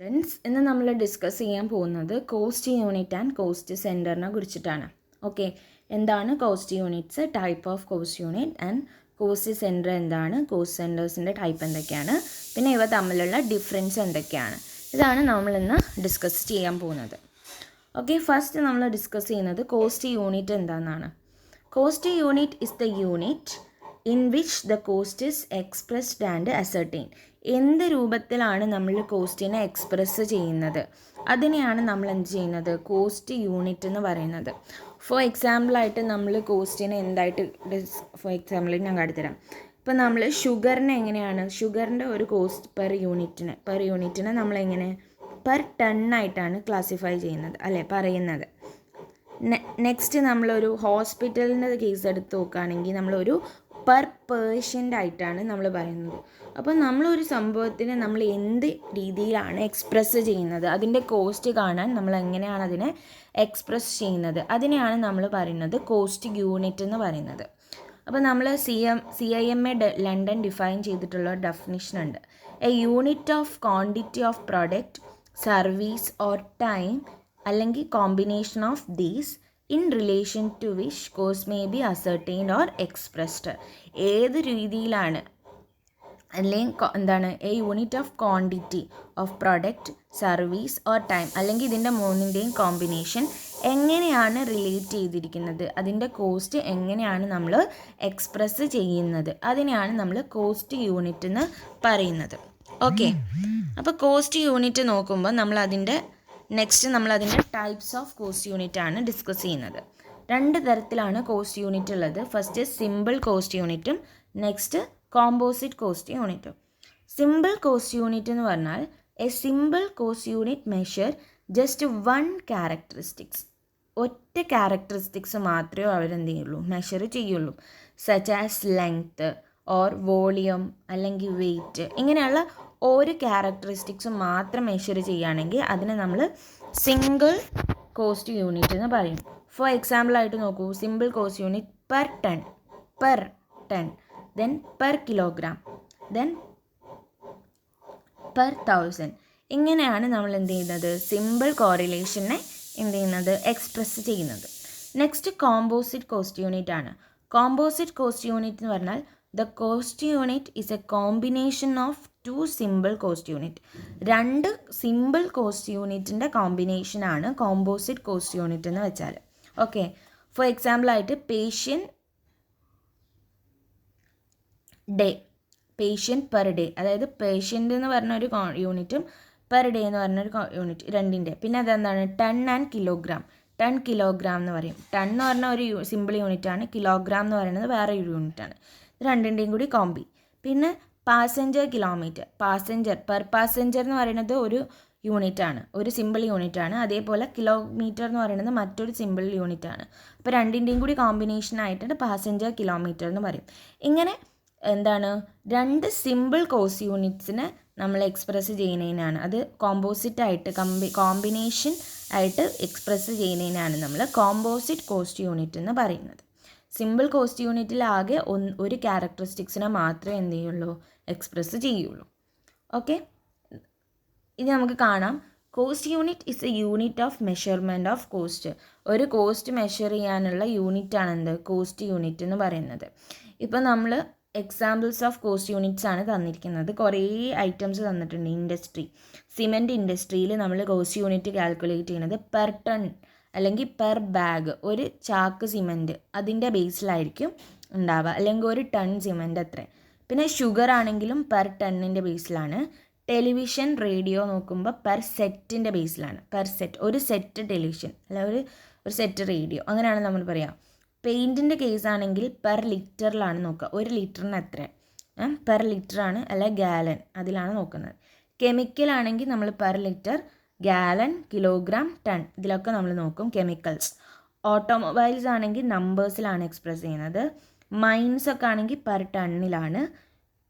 Friends, ഇന്ന് നമ്മൾ discuss ചെയ്യാൻ പോകുന്നത് കോസ്റ്റ് യൂണിറ്റ് ആൻഡ് കോസ്റ്റ് സെൻറ്ററിനെ കുറിച്ചിട്ടാണ്. ഓക്കെ, എന്താണ് cost units, type of cost unit and cost centre എന്താണ്, കോസ്റ്റ് സെൻറ്റേഴ്സിൻ്റെ ടൈപ്പ് എന്തൊക്കെയാണ്, പിന്നെ ഇവ തമ്മിലുള്ള ഡിഫറൻസ് എന്തൊക്കെയാണ്, ഇതാണ് നമ്മളിന്ന് ഡിസ്കസ് ചെയ്യാൻ പോകുന്നത്. ഓക്കെ, ഫസ്റ്റ് നമ്മൾ ഡിസ്കസ് ചെയ്യുന്നത് കോസ്റ്റ് യൂണിറ്റ് എന്താണെന്നാണ്. Cost unit is the unit in which the cost is expressed and ascertain. എന്ത് രൂപത്തിലാണ് നമ്മൾ കോസ്റ്റിനെ എക്സ്പ്രസ് ചെയ്യുന്നത് അതിനെയാണ് നമ്മൾ എന്ത് ചെയ്യുന്നത്, കോസ്റ്റ് യൂണിറ്റ് എന്ന് പറയുന്നത്. ഫോർ എക്സാമ്പിളായിട്ട് നമ്മൾ കോസ്റ്റിനെ എന്തായിട്ട് ഫോർ എക്സാമ്പിൾ ഞാൻ കാട്ടിത്തരാം. ഇപ്പോൾ നമ്മൾ ഷുഗറിനെ എങ്ങനെയാണ്, ഷുഗറിൻ്റെ ഒരു കോസ്റ്റ് പെർ യൂണിറ്റിനെ നമ്മളെങ്ങനെ പെർ ടണ്ണായിട്ടാണ് ക്ലാസിഫൈ ചെയ്യുന്നത് അല്ലേ പറയുന്നത്. നെക്സ്റ്റ് നമ്മളൊരു ഹോസ്പിറ്റലിൻ്റെ കേസ് എടുത്ത് നോക്കുകയാണെങ്കിൽ നമ്മളൊരു പെർ പേഷ്യൻ്റ് ആയിട്ടാണ് നമ്മൾ പറയുന്നത്. അപ്പോൾ നമ്മളൊരു സംഭവത്തിനെ നമ്മൾ എന്ത് രീതിയിലാണ് എക്സ്പ്രസ് ചെയ്യുന്നത്, അതിൻ്റെ കോസ്റ്റ് കാണാൻ നമ്മൾ എങ്ങനെയാണ് അതിനെ എക്സ്പ്രസ് ചെയ്യുന്നത് അതിനെയാണ് നമ്മൾ പറയുന്നത് കോസ്റ്റ് യൂണിറ്റ് എന്ന് പറയുന്നത്. അപ്പോൾ നമ്മൾ CIMA ലണ്ടൻ ഡിഫൈൻ ചെയ്തിട്ടുള്ള ഡെഫിനിഷൻ ഉണ്ട്. A unit of quantity of product, service or time അല്ലെങ്കിൽ combination of these in relation to which cost may be ascertained or expressed. ഏത് രീതിയിലാണ് അല്ലെങ്കിൽ എന്താണ് a unit of quantity of product, service or time അല്ലെങ്കിൽ ഇതിൻ്റെ മൂന്നിൻ്റെയും combination എങ്ങനെയാണ് relate ചെയ്തിരിക്കുന്നത്, അതിൻ്റെ കോസ്റ്റ് എങ്ങനെയാണ് നമ്മൾ എക്സ്പ്രസ് ചെയ്യുന്നത് അതിനെയാണ് നമ്മൾ കോസ്റ്റ് യൂണിറ്റ് എന്ന് പറയുന്നത്. ഓക്കെ, അപ്പോൾ കോസ്റ്റ് യൂണിറ്റ് നോക്കുമ്പോൾ നമ്മളതിൻ്റെ ടൈപ്സ് ഓഫ് കോസ്റ്റ് യൂണിറ്റ് ആണ് ഡിസ്കസ് ചെയ്യുന്നത്. രണ്ട് തരത്തിലാണ് കോസ്റ്റ് യൂണിറ്റ് ഉള്ളത്. ഫസ്റ്റ് സിമ്പിൾ കോസ്റ്റ് യൂണിറ്റും നെക്സ്റ്റ് കോമ്പോസിറ്റ് കോസ്റ്റ് യൂണിറ്റും. സിമ്പിൾ കോസ്റ്റ് യൂണിറ്റ് എന്ന് പറഞ്ഞാൽ A simple cost unit measure just one characteristics, ഒറ്റ ക്യാരക്ടറിസ്റ്റിക്സ് മാത്രമേ അവരെന്ത് ചെയ്യുള്ളൂ, മെഷർ ചെയ്യുള്ളൂ. Such as length or volume അല്ലെങ്കിൽ വെയ്റ്റ്, ഇങ്ങനെയുള്ള ഒരു ക്യാരക്ടറിസ്റ്റിക്സ് മാത്രം മെഷർ ചെയ്യുകയാണെങ്കിൽ അതിനെ നമ്മൾ സിംഗിൾ കോസ്റ്റ് യൂണിറ്റ് എന്ന് പറയും. ഫോർ എക്സാമ്പിളായിട്ട് നോക്കൂ, simple cost unit per ton, then per kilogram, then per 1000. ഇങ്ങനെയാണ് നമ്മൾ എന്ത് ചെയ്യുന്നത്, സിമ്പിൾ കോറിലേഷനെ എന്ത് ചെയ്യുന്നത്, എക്സ്പ്രസ് ചെയ്യുന്നത്. നെക്സ്റ്റ് കോമ്പോസിറ്റ് കോസ്റ്റ് യൂണിറ്റ് ആണ്. കോമ്പോസിറ്റ് കോസ്റ്റ് യൂണിറ്റ് എന്ന് പറഞ്ഞാൽ the cost unit is a combination of two simple cost unit. രണ്ട് സിമ്പിൾ കോസ്റ്റ് യൂണിറ്റിൻ്റെ കോമ്പിനേഷനാണ് കോമ്പോസിറ്റ് കോസ്റ്റ് യൂണിറ്റ് എന്ന് വെച്ചാൽ. ഓക്കെ, ഫോർ എക്സാമ്പിളായിട്ട് പേഷ്യൻ്റ് പെർ ഡേ, അതായത് പേഷ്യൻ്റ് എന്ന് പറഞ്ഞ ഒരു യൂണിറ്റും പെർ ഡേ എന്ന് പറഞ്ഞൊരു യൂണിറ്റ് രണ്ടിൻ്റെ. പിന്നെ അതെന്താണ് ton and kilogram, ton kilogram എന്ന് പറയും. ടൺ എന്ന് പറഞ്ഞ ഒരു സിമ്പിൾ യൂണിറ്റാണ്, കിലോഗ്രാം എന്ന് പറയുന്നത് വേറെ ഒരു യൂണിറ്റാണ്. രണ്ടിൻ്റെയും കൂടി കോമ്പി. പിന്നെ പാസഞ്ചർ കിലോമീറ്റർ, പെർ പാസഞ്ചർ എന്ന് പറയുന്നത് ഒരു യൂണിറ്റാണ്, ഒരു സിമ്പിൾ യൂണിറ്റാണ്. അതേപോലെ കിലോമീറ്റർ എന്ന് പറയുന്നത് മറ്റൊരു സിമ്പിൾ യൂണിറ്റാണ്. അപ്പോൾ രണ്ടിൻ്റെയും കൂടി കോമ്പിനേഷനായിട്ടാണ് പാസഞ്ചർ കിലോമീറ്റർ എന്ന് പറയും. ഇങ്ങനെ എന്താണ് രണ്ട് സിമ്പിൾ കോസ്റ്റ് യൂണിറ്റ്സിനെ നമ്മൾ എക്സ്പ്രസ് ചെയ്യുന്നതിനാണ്, അത് കോമ്പോസിറ്റ് ആയിട്ട് കോമ്പിനേഷൻ ആയിട്ട് എക്സ്പ്രസ് ചെയ്യുന്നതിനാണ് നമ്മൾ കോമ്പോസിറ്റ് കോസ്റ്റ് യൂണിറ്റ് എന്ന് പറയുന്നത്. സിമ്പിൾ കോസ്റ്റ് യൂണിറ്റിൽ ആകെ ഒരു ക്യാരക്ടറിസ്റ്റിക്സിനെ മാത്രമേ എന്ത് ചെയ്യുള്ളൂ, എക്സ്പ്രസ് ചെയ്യുള്ളൂ. ഓക്കെ, ഇനി നമുക്ക് കാണാം. Cost unit is a unit of measurement of cost. ഒരു കോസ്റ്റ് മെഷർ ചെയ്യാനുള്ള യൂണിറ്റാണ് എന്ത്, കോസ്റ്റ് യൂണിറ്റ് എന്ന് പറയുന്നത്. ഇപ്പോൾ നമ്മൾ എക്സാമ്പിൾസ് ഓഫ് കോസ്റ്റ് യൂണിറ്റ്സ് ആണ് തന്നിരിക്കുന്നത്. കുറേ ഐറ്റംസ് തന്നിട്ടുണ്ട്. സിമെൻറ്റ് ഇൻഡസ്ട്രിയിൽ നമ്മൾ കോസ്റ്റ് യൂണിറ്റ് കാൽക്കുലേറ്റ് ചെയ്യുന്നത് പെർ ടൺ അല്ലെങ്കിൽ പെർ ബാഗ്, ഒരു ചാക്ക് സിമെൻറ്റ് അതിൻ്റെ ബേസിലായിരിക്കും ഉണ്ടാവുക, അല്ലെങ്കിൽ ഒരു ടൺ സിമെൻറ്റ് എത്ര. പിന്നെ ഷുഗർ ആണെങ്കിലും പെർ ടണ്ണിൻ്റെ ബേസിലാണ്. ടെലിവിഷൻ, റേഡിയോ നോക്കുമ്പോൾ പെർ സെറ്റിൻ്റെ ബേസിലാണ്. ഒരു സെറ്റ് ടെലിവിഷൻ അല്ല ഒരു സെറ്റ് റേഡിയോ, അങ്ങനെയാണ് നമ്മൾ പറയുക. പെയിൻറ്റിൻ്റെ കേസാണെങ്കിൽ പെർ ലിറ്ററിലാണ് നോക്കുക, ഒരു ലിറ്ററിന് എത്ര പെർ ലിറ്ററാണ്, അല്ല ഗാലൻ അതിലാണ് നോക്കുന്നത്. കെമിക്കൽ ആണെങ്കിൽ നമ്മൾ per litre, gallon, kilogram, ton ഇതിലൊക്കെ നമ്മൾ നോക്കും കെമിക്കൽസ്. ഓട്ടോമൊബൈൽസ് ആണെങ്കിൽ നമ്പേഴ്സിലാണ് എക്സ്പ്രസ് ചെയ്യുന്നത്. മൈൻസ് ഒക്കെ ആണെങ്കിൽ പെർ ടണ്ണിലാണ്.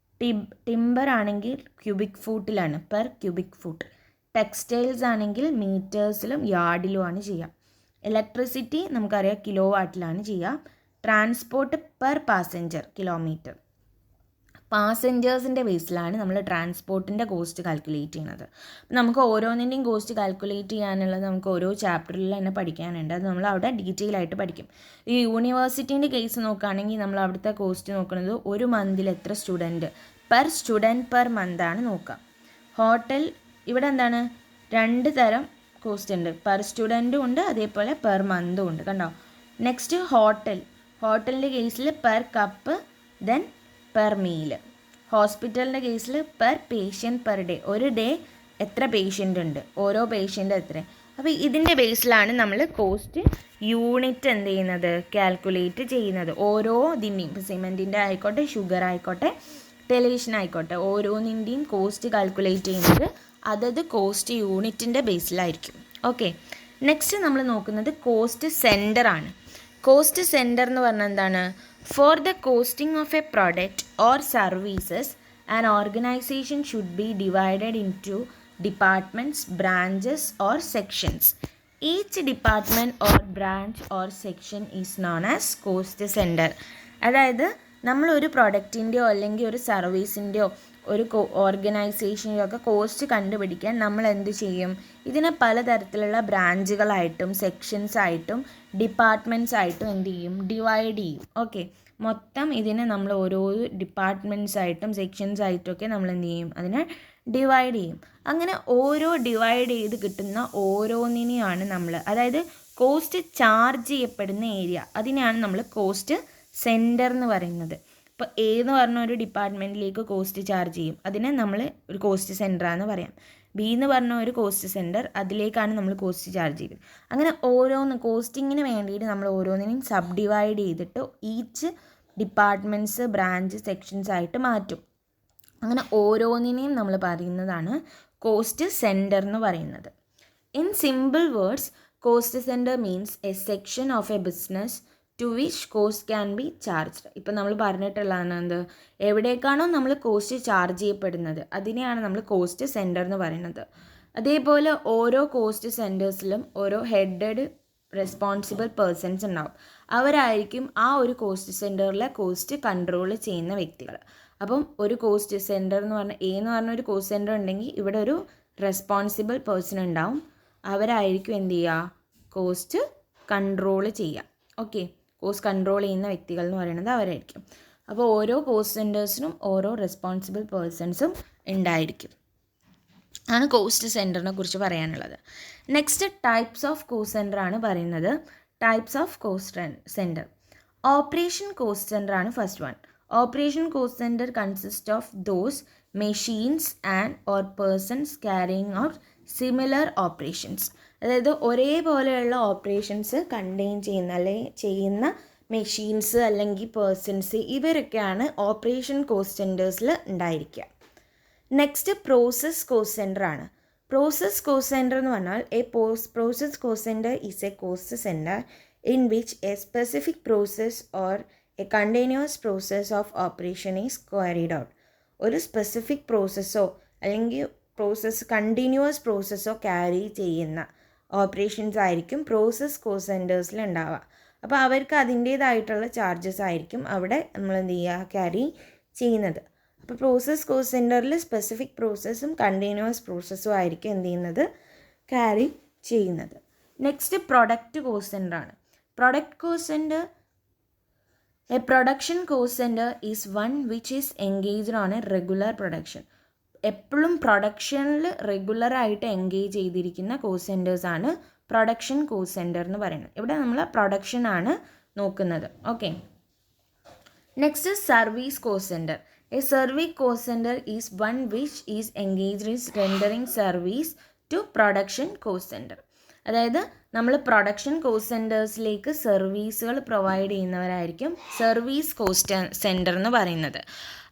ടിമ്പർ ആണെങ്കിൽ ക്യൂബിക് ഫൂട്ടിലാണ്, പെർ ക്യൂബിക് ഫൂട്ട്. ടെക്സ്റ്റൈൽസ് ആണെങ്കിൽ മീറ്റേഴ്സിലും യാർഡിലുമാണ് ചെയ്യുക. ഇലക്ട്രിസിറ്റി നമുക്കറിയാം കിലോ വാട്ടിലാണ് ചെയ്യുക. Transport per passenger kilometre. പാസഞ്ചേഴ്സിൻ്റെ ബേസിലാണ് നമ്മൾ ട്രാൻസ്പോർട്ടിൻ്റെ കോസ്റ്റ് കാൽക്കുലേറ്റ് ചെയ്യുന്നത്. നമുക്ക് ഓരോന്നിൻ്റെയും കോസ്റ്റ് കാൽക്കുലേറ്റ് ചെയ്യാനുള്ളത് നമുക്ക് ഓരോ ചാപ്റ്ററിൽ തന്നെ പഠിക്കാനുണ്ട്. അത് നമ്മൾ അവിടെ ഡീറ്റെയിൽ ആയിട്ട് പഠിക്കും. ഈ യൂണിവേഴ്സിറ്റീൻ്റെ കേസ് നോക്കുകയാണെങ്കിൽ നമ്മൾ അവിടുത്തെ കോസ്റ്റ് നോക്കുന്നത് ഒരു മന്തിൽ എത്ര സ്റ്റുഡൻറ്റ് പെർ മന്താണ് നോക്കുക. ഹോട്ടൽ ഇവിടെ എന്താണ് 2 തരം കോസ്റ്റ് ഉണ്ട്, പെർ സ്റ്റുഡൻറ്റും ഉണ്ട്, അതേപോലെ പെർ മന്തും ഉണ്ട്, കണ്ടോ. നെക്സ്റ്റ് ഹോട്ടലിൻ്റെ കേസിൽ per cup, then per meal. ഹോസ്പിറ്റലിൻ്റെ കേസിൽ പെർ പേഷ്യൻറ്റ് പെർ ഡേ, ഒരു ഡേ എത്ര പേഷ്യൻ്റ് ഉണ്ട്, ഓരോ പേഷ്യൻ്റ് എത്ര. അപ്പോൾ ഇതിൻ്റെ ബേസിലാണ് നമ്മൾ കോസ്റ്റ് യൂണിറ്റ് എന്ത് ചെയ്യുന്നത്, കാൽക്കുലേറ്റ് ചെയ്യുന്നത്. ഓരോ ഇതിൻ്റെയും, ഇപ്പോൾ സിമെൻറ്റിൻ്റെ ആയിക്കോട്ടെ, ഷുഗർ ആയിക്കോട്ടെ, ടെലിവിഷൻ ആയിക്കോട്ടെ, ഓരോന്നിൻ്റെയും കോസ്റ്റ് കാൽക്കുലേറ്റ് ചെയ്യുന്നത് അതത് കോസ്റ്റ് യൂണിറ്റിൻ്റെ ബേസിലായിരിക്കും. ഓക്കെ, നെക്സ്റ്റ് നമ്മൾ നോക്കുന്നത് കോസ്റ്റ് സെൻറ്റർ ആണ്. കോസ്റ്റ് സെൻറ്റർ എന്ന് പറഞ്ഞാൽ എന്താണ്? For the costing of a product or services an organisation should be divided into departments, branches or sections. Each department or branch or section is known as cost centre. അതായത് നമ്മളൊരു പ്രൊഡക്റ്റിൻ്റെയോ അല്ലെങ്കിൽ ഒരു സർവീസിൻ്റെയോ ഒരു ഓർഗനൈസേഷൻ്റെയോ ഒക്കെ cost കണ്ടുപിടിക്കാൻ നമ്മൾ എന്ത് ചെയ്യും? ഇതിനെ പലതരത്തിലുള്ള ബ്രാഞ്ചുകളായിട്ടും സെക്ഷൻസ് ആയിട്ടും ഡിപ്പാർട്ട്മെൻറ്റ്സ് ആയിട്ടും എന്ത് ചെയ്യും? ഡിവൈഡ് ചെയ്യും. ഓക്കെ, മൊത്തം ഇതിനെ നമ്മൾ ഓരോ ഡിപ്പാർട്ട്മെൻറ്റ്സ് ആയിട്ടും സെക്ഷൻസ് ആയിട്ടും ഒക്കെ നമ്മൾ എന്ത് ചെയ്യും? അതിനെ ഡിവൈഡ് ചെയ്യും. അങ്ങനെ ഓരോ ഡിവൈഡ് ചെയ്ത് കിട്ടുന്ന ഓരോന്നിനെയാണ് നമ്മൾ, അതായത് കോസ്റ്റ് ചാർജ് ചെയ്യപ്പെടുന്ന ഏരിയ, അതിനെയാണ് നമ്മൾ കോസ്റ്റ് സെൻറ്റർ എന്ന് പറയുന്നത്. ഇപ്പോൾ എ എന്ന് പറഞ്ഞ ഒരു ഡിപ്പാർട്ട്മെൻറ്റിലേക്ക് കോസ്റ്റ് ചാർജ് ചെയ്യും, അതിനെ നമ്മൾ ഒരു കോസ്റ്റ് സെൻറ്ററാണെന്ന് പറയാം. ബി എന്ന് പറഞ്ഞ ഒരു കോസ്റ്റ് സെൻറ്റർ, അതിലേക്കാണ് നമ്മൾ കോസ്റ്റ് ചാർജ് ചെയ്യുന്നത്. അങ്ങനെ ഓരോന്ന് കോസ്റ്റിങ്ങിന് വേണ്ടിയിട്ട് നമ്മൾ ഓരോന്നിനെയും സബ് ഡിവൈഡ് ചെയ്തിട്ട് ഈച്ച് ഡിപ്പാർട്ട്മെൻറ്റ്സ്, ബ്രാഞ്ച്, സെക്ഷൻസ് ആയിട്ട് മാറ്റും. അങ്ങനെ ഓരോന്നിനെയും നമ്മൾ പറയുന്നതാണ് കോസ്റ്റ് സെൻറ്റർ എന്ന് പറയുന്നത്. In simple words, cost centre means a section of a business to which cost can be charged. ഇപ്പം നമ്മൾ പറഞ്ഞിട്ടുള്ളതാണ് എന്ത്, എവിടേക്കാണോ നമ്മൾ കോസ്റ്റ് ചാർജ് ചെയ്യപ്പെടുന്നത് അതിനെയാണ് നമ്മൾ കോസ്റ്റ് സെൻറ്റർ എന്ന് പറയുന്നത്. അതേപോലെ ഓരോ കോസ്റ്റ് സെൻറ്റേഴ്സിലും ഓരോ ഹെഡഡ് റെസ്പോൺസിബിൾ പേഴ്സൺസ് ഉണ്ടാവും. അവരായിരിക്കും ആ ഒരു കോസ്റ്റ് സെൻറ്ററിലെ കോസ്റ്റ് കൺട്രോൾ ചെയ്യുന്ന വ്യക്തികൾ. അപ്പം ഒരു കോസ്റ്റ് സെൻറ്റർ എന്ന് പറഞ്ഞാൽ എ എന്ന് പറഞ്ഞ ഒരു കോസ്റ്റ് സെൻറ്റർ ഉണ്ടെങ്കിൽ ഇവിടെ ഒരു റെസ്പോൺസിബിൾ പേഴ്സൺ ഉണ്ടാവും. അവരായിരിക്കും എന്ത് ചെയ്യുക? കോസ്റ്റ് കൺട്രോൾ ചെയ്യുക. ഓക്കെ, കോസ്റ്റ് കൺട്രോൾ ചെയ്യുന്ന വ്യക്തികൾ എന്ന് പറയുന്നത് അവരായിരിക്കും. അപ്പോൾ ഓരോ കോസ്റ്റ് സെൻറ്റേഴ്സിനും ഓരോ റെസ്പോൺസിബിൾ പേഴ്സൺസും ഉണ്ടായിരിക്കും. ആണ് കോസ്റ്റ് സെൻറ്ററിനെ കുറിച്ച് പറയാനുള്ളത്. Next types of cost centre ആണ് പറയുന്നത്. Types of cost centre. Operation cost centre ആണ് first one. Operation cost centre consist of those machines and or persons carrying out similar operations. അതായത് ഒരേപോലെയുള്ള ഓപ്പറേഷൻസ് കണ്ടെയ്ൻ ചെയ്യുന്ന അല്ലെങ്കിൽ ചെയ്യുന്ന മെഷീൻസ് അല്ലെങ്കിൽ persons, ഇവരൊക്കെയാണ് ഓപ്പറേഷൻ കോസ്റ്റ് സെൻറ്റേഴ്സിൽ ഉണ്ടായിരിക്കുക. നെക്സ്റ്റ് പ്രോസസ് കോസ്റ്റ് സെൻറ്റർ ആണ്. പ്രോസസ് കോസ്റ്റ് സെൻറ്റർ എന്ന് പറഞ്ഞാൽ process cost centre is A cost centre in which A specific process or A continuous process of operation is carried out. ഒരു specific പ്രോസസ്സോ അല്ലെങ്കിൽ continuous പ്രോസസ്സോ carry ചെയ്യുന്ന operations ആയിരിക്കും process cost സെൻറ്റേഴ്സിൽ ഉണ്ടാവുക. അപ്പോൾ അവർക്ക് അതിൻ്റേതായിട്ടുള്ള ചാർജസ് ആയിരിക്കും അവിടെ നമ്മൾ എന്ത് ചെയ്യുക? ക്യാരി ചെയ്യുന്നത്. അപ്പോൾ പ്രോസസ് കോസ്റ്റ് സെൻറ്ററിൽ സ്പെസിഫിക് പ്രോസസ്സും കണ്ടിന്യൂസ് പ്രോസസ്സും ആയിരിക്കും എന്ത് ചെയ്യുന്നത്? ക്യാരി ചെയ്യുന്നത്. നെക്സ്റ്റ് പ്രൊഡക്റ്റ് കോസ്റ്റ് സെൻറ്റർ ആണ്. Product cost centre, A production cost centre is one which is engaged on A regular production. എപ്പോഴും പ്രൊഡക്ഷനിൽ റെഗുലറായിട്ട് എൻഗേജ് ചെയ്തിരിക്കുന്ന കോസ്റ്റ് സെൻറ്റേഴ്സാണ് പ്രൊഡക്ഷൻ കോസ്റ്റ് സെൻറ്റർ എന്ന് പറയുന്നത്. ഇവിടെ നമ്മൾ പ്രൊഡക്ഷൻ ആണ് നോക്കുന്നത്. Okay, next service cost centre. A service cost centre is one which is engaged in rendering service to production cost centre. അതായത് നമ്മൾ പ്രൊഡക്ഷൻ കോസ്റ്റ് സെൻറ്റേഴ്സിലേക്ക് സർവീസുകൾ പ്രൊവൈഡ് ചെയ്യുന്നവരായിരിക്കും സർവീസ് കോസ്റ്റ് സെൻറ്റർ എന്ന് പറയുന്നത്.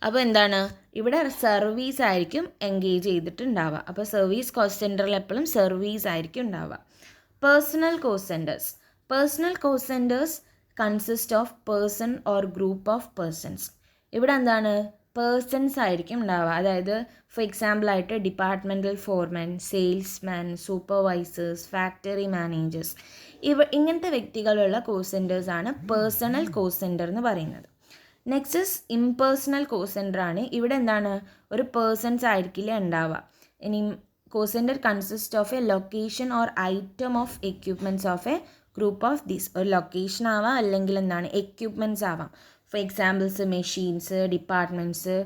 അപ്പോൾ എന്താണ്, ഇവിടെ സർവീസ് ആയിരിക്കും എൻഗേജ് ചെയ്തിട്ടുണ്ടാവുക. അപ്പോൾ സർവീസ് കോസ്റ്റ് സെൻറ്ററിൽ എപ്പോഴും സർവീസ് ആയിരിക്കും ഉണ്ടാവുക. Personal cost centres. Personal cost centres consist of person or group of persons. ഇവിടെ എന്താണ്, പേഴ്സൺസ് ആയിരിക്കും ഉണ്ടാവുക. അതായത് ഫോർ എക്സാമ്പിൾ ആയിട്ട് departmental foreman, salesman, supervisors, factory managers, ഇങ്ങനത്തെ വ്യക്തികളുള്ള കോസ്റ്റ് സെൻറ്റേഴ്സാണ് പേഴ്സണൽ കോസ്റ്റ് സെൻറ്റർ എന്ന് പറയുന്നത്. Next is impersonal cost centre ആണ്. ഇവിടെ എന്താണ്, ഒരു പേഴ്സൺസ് ആയിരിക്കില്ല ഉണ്ടാവുക. ഇനി cost centre consist of a location or item of equipments of a group of these. ഒരു ലൊക്കേഷൻ ആവാം, അല്ലെങ്കിൽ എന്താണ് എക്യുപ്മെൻറ്റ്സ് ആവാം. For examples machines, departments,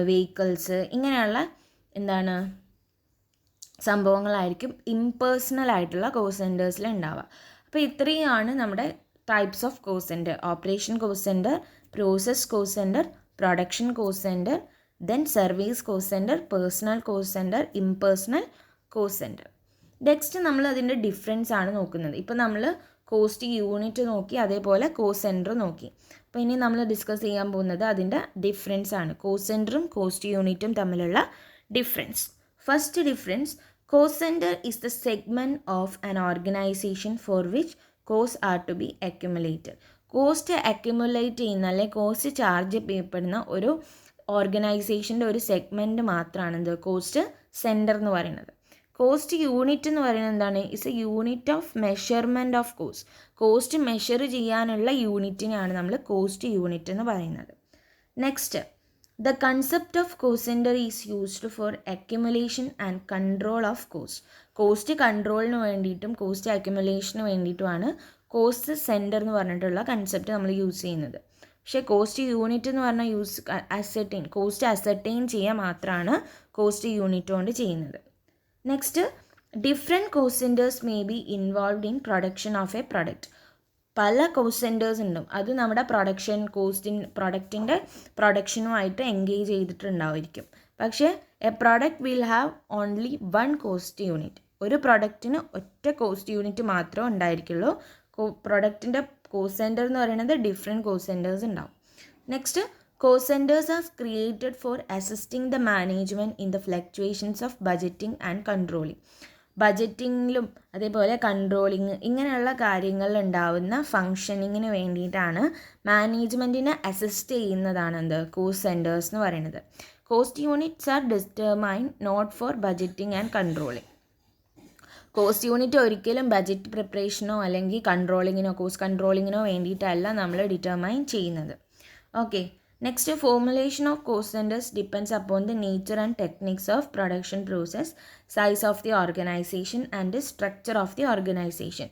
vehicles, ഇങ്ങനെയുള്ള എന്താണ് സംഭവങ്ങളായിരിക്കും ഇംപേഴ്സണൽ ആയിട്ടുള്ള കോസ്റ്റ് സെൻറ്റേഴ്സിൽ ഉണ്ടാവുക. അപ്പോൾ ഇത്രയുമാണ് നമ്മുടെ types of cost centre: operation cost centre, process cost centre, production cost centre, then service cost centre, personal cost centre, impersonal cost centre. Next നമ്മൾ അതിൻ്റെ difference ആണ് നോക്കുന്നത്. ഇപ്പോൾ നമ്മൾ കോസ്റ്റ് യൂണിറ്റ് നോക്കി, അതേപോലെ കോസ്റ്റ് സെൻറ്റർ നോക്കി. അപ്പോൾ ഇനി നമ്മൾ ഡിസ്കസ് ചെയ്യാൻ പോകുന്നത് അതിൻ്റെ ഡിഫറൻസ് ആണ്, കോസ്റ്റ് സെൻറ്ററും കോസ്റ്റ് യൂണിറ്റും തമ്മിലുള്ള difference. First difference: cost centre is the segment of an organisation for which cost are to be accumulated. Cost accumulate ചെയ്യുന്ന, അല്ലെങ്കിൽ കോസ്റ്റ് ചാർജ് ചെയ്യപ്പെടുന്ന ഒരു ഓർഗനൈസേഷൻ്റെ ഒരു സെഗ്മെൻറ്റ് മാത്രമാണ് എന്ത്, കോസ്റ്റ് സെൻറ്റർ എന്ന് പറയുന്നത്. കോസ്റ്റ് യൂണിറ്റ് എന്ന് പറയുന്നത് എന്താണ്, is a unit of measurement of cost. Cost measure ചെയ്യാനുള്ള യൂണിറ്റിനെയാണ് നമ്മൾ കോസ്റ്റ് യൂണിറ്റ് എന്ന് പറയുന്നത്. Next, the concept of cost centre is used for accumulation and control of cost. Cost കൺട്രോളിന് വേണ്ടിയിട്ടും കോസ്റ്റ് അക്യുമുലേഷന് വേണ്ടിയിട്ടുമാണ് കോസ്റ്റ് സെൻറ്റർ എന്ന് പറഞ്ഞിട്ടുള്ള കൺസെപ്റ്റ് നമ്മൾ യൂസ് ചെയ്യുന്നത്. പക്ഷേ കോസ്റ്റ് യൂണിറ്റ് എന്ന് പറഞ്ഞാൽ കോസ്റ്റ് അസർടെയിൻ ചെയ്യുക മാത്രമാണ് കോസ്റ്റ് യൂണിറ്റ് കൊണ്ട് ചെയ്യുന്നത്. Next, different cost centres may be involved in production of A product. പല കോസ്റ്റ് സെൻറ്റേഴ്സ് ഉണ്ട്, അത് നമ്മുടെ പ്രൊഡക്റ്റിൻ്റെ പ്രൊഡക്ഷനുമായിട്ട് എൻഗേജ് ചെയ്തിട്ടുണ്ടാവുമായിരിക്കും. പക്ഷേ A product will have only one cost unit. ഒരു പ്രൊഡക്റ്റിന് ഒറ്റ കോസ്റ്റ് യൂണിറ്റ് മാത്രമേ ഉണ്ടായിരിക്കുള്ളൂ. പ്രൊഡക്റ്റിൻ്റെ കോസ്റ്റ് സെൻറ്റർ എന്ന് പറയുന്നത് ഡിഫറെൻറ്റ് കോസ്റ്റ് സെൻറ്റേഴ്സ് ഉണ്ടാവും. Next, cost centres are created for assisting the management in the fluctuations of budgeting and controlling. ബജറ്റിങ്ങിലും അതേപോലെ controlling, ഇങ്ങനെയുള്ള കാര്യങ്ങളിൽ ഉണ്ടാവുന്ന ഫങ്ഷനിങ്ങിന് വേണ്ടിയിട്ടാണ്, മാനേജ്മെൻറ്റിനെ അസിസ്റ്റ് ചെയ്യുന്നതാണ് എന്ത്, കോസ്റ്റ് സെൻറ്റേഴ്സ് എന്ന് പറയുന്നത്. Cost units are determined not for budgeting and controlling. Cost unit ഒരിക്കലും ബജറ്റ് പ്രിപ്പറേഷനോ അല്ലെങ്കിൽ കൺട്രോളിങ്ങിനോ കോസ്റ്റ് കൺട്രോളിങ്ങിനോ വേണ്ടിയിട്ടല്ല നമ്മൾ ഡിറ്റർമൈൻ ചെയ്യുന്നത്. Okay, next, formulation of cost centres depends upon the nature and techniques of production process, size of the organisation and structure of the organisation.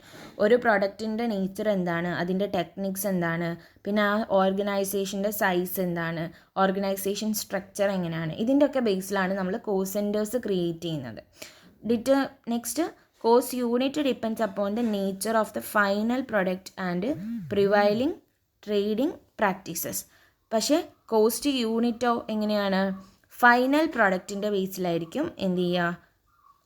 ഒരു പ്രൊഡക്റ്റിൻ്റെ നേച്ചർ എന്താണ്, അതിൻ്റെ ടെക്നിക്സ് എന്താണ്, പിന്നെ ആ ഓർഗനൈസേഷൻ്റെ സൈസ് എന്താണ്, ഓർഗനൈസേഷൻ സ്ട്രക്ചർ എങ്ങനെയാണ്, ഇതിൻ്റെയൊക്കെ ബേസിലാണ് നമ്മൾ കോസ്റ്റ് സെൻറ്റേഴ്സ് ക്രിയേറ്റ് ചെയ്യുന്നത്. Next, cost unit depends upon the nature of the final product and prevailing trading practices. പക്ഷേ കോസ്റ്റ് യൂണിറ്റോ എങ്ങനെയാണ്, ഫൈനൽ പ്രൊഡക്റ്റിൻ്റെ ബേസിലായിരിക്കും എന്ത് ചെയ്യുക,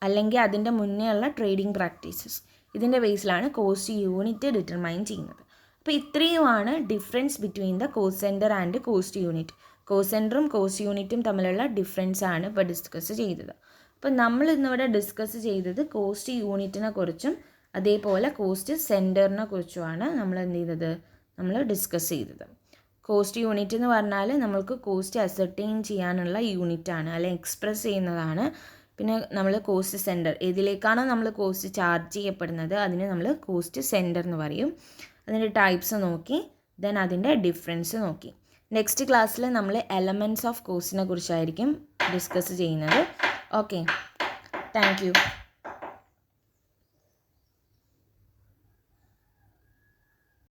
അല്ലെങ്കിൽ അതിൻ്റെ മുന്നേ ഉള്ള ട്രേഡിംഗ് പ്രാക്ടീസസ്, ഇതിൻ്റെ ബേസിലാണ് കോസ്റ്റ് യൂണിറ്റ് ഡിറ്റർമൈൻ ചെയ്യുന്നത്. അപ്പോൾ ഇത്രയുമാണ് difference between the cost centre and cost unit. Cost സെൻറ്ററും കോസ്റ്റ് യൂണിറ്റും തമ്മിലുള്ള ഡിഫറൻസ് ആണ് ഇപ്പോൾ ഡിസ്കസ് ചെയ്തത്. അപ്പോൾ നമ്മൾ ഇന്നിവിടെ ഡിസ്കസ് ചെയ്തത് കോസ്റ്റ് യൂണിറ്റിനെ കുറിച്ചും അതേപോലെ കോസ്റ്റ് സെൻറ്ററിനെ കുറിച്ചുമാണ് നമ്മൾ എന്ത് ചെയ്തത്, നമ്മൾ ഡിസ്കസ് ചെയ്തത്. കോസ്റ്റ് യൂണിറ്റ് എന്ന് പറഞ്ഞാൽ നമ്മൾക്ക് കോസ്റ്റ് അസർടെയിൻ ചെയ്യാനുള്ള യൂണിറ്റാണ്, അല്ലെങ്കിൽ എക്സ്പ്രസ് ചെയ്യുന്നതാണ്. പിന്നെ നമ്മൾ കോസ്റ്റ് സെൻറ്റർ, ഏതിലേക്കാണോ നമ്മൾ കോസ്റ്റ് ചാർജ് ചെയ്യപ്പെടുന്നത് അതിന് നമ്മൾ കോസ്റ്റ് സെൻറ്റർ എന്ന് പറയും. അതിൻ്റെ ടൈപ്സ് നോക്കി, ദെൻ അതിൻ്റെ ഡിഫറൻസ് നോക്കി. നെക്സ്റ്റ് ക്ലാസ്സിൽ നമ്മൾ എലമെൻറ്റ്സ് ഓഫ് കോസ്റ്റിനെ കുറിച്ചായിരിക്കും ഡിസ്കസ് ചെയ്യുന്നത്. Okay, thank you.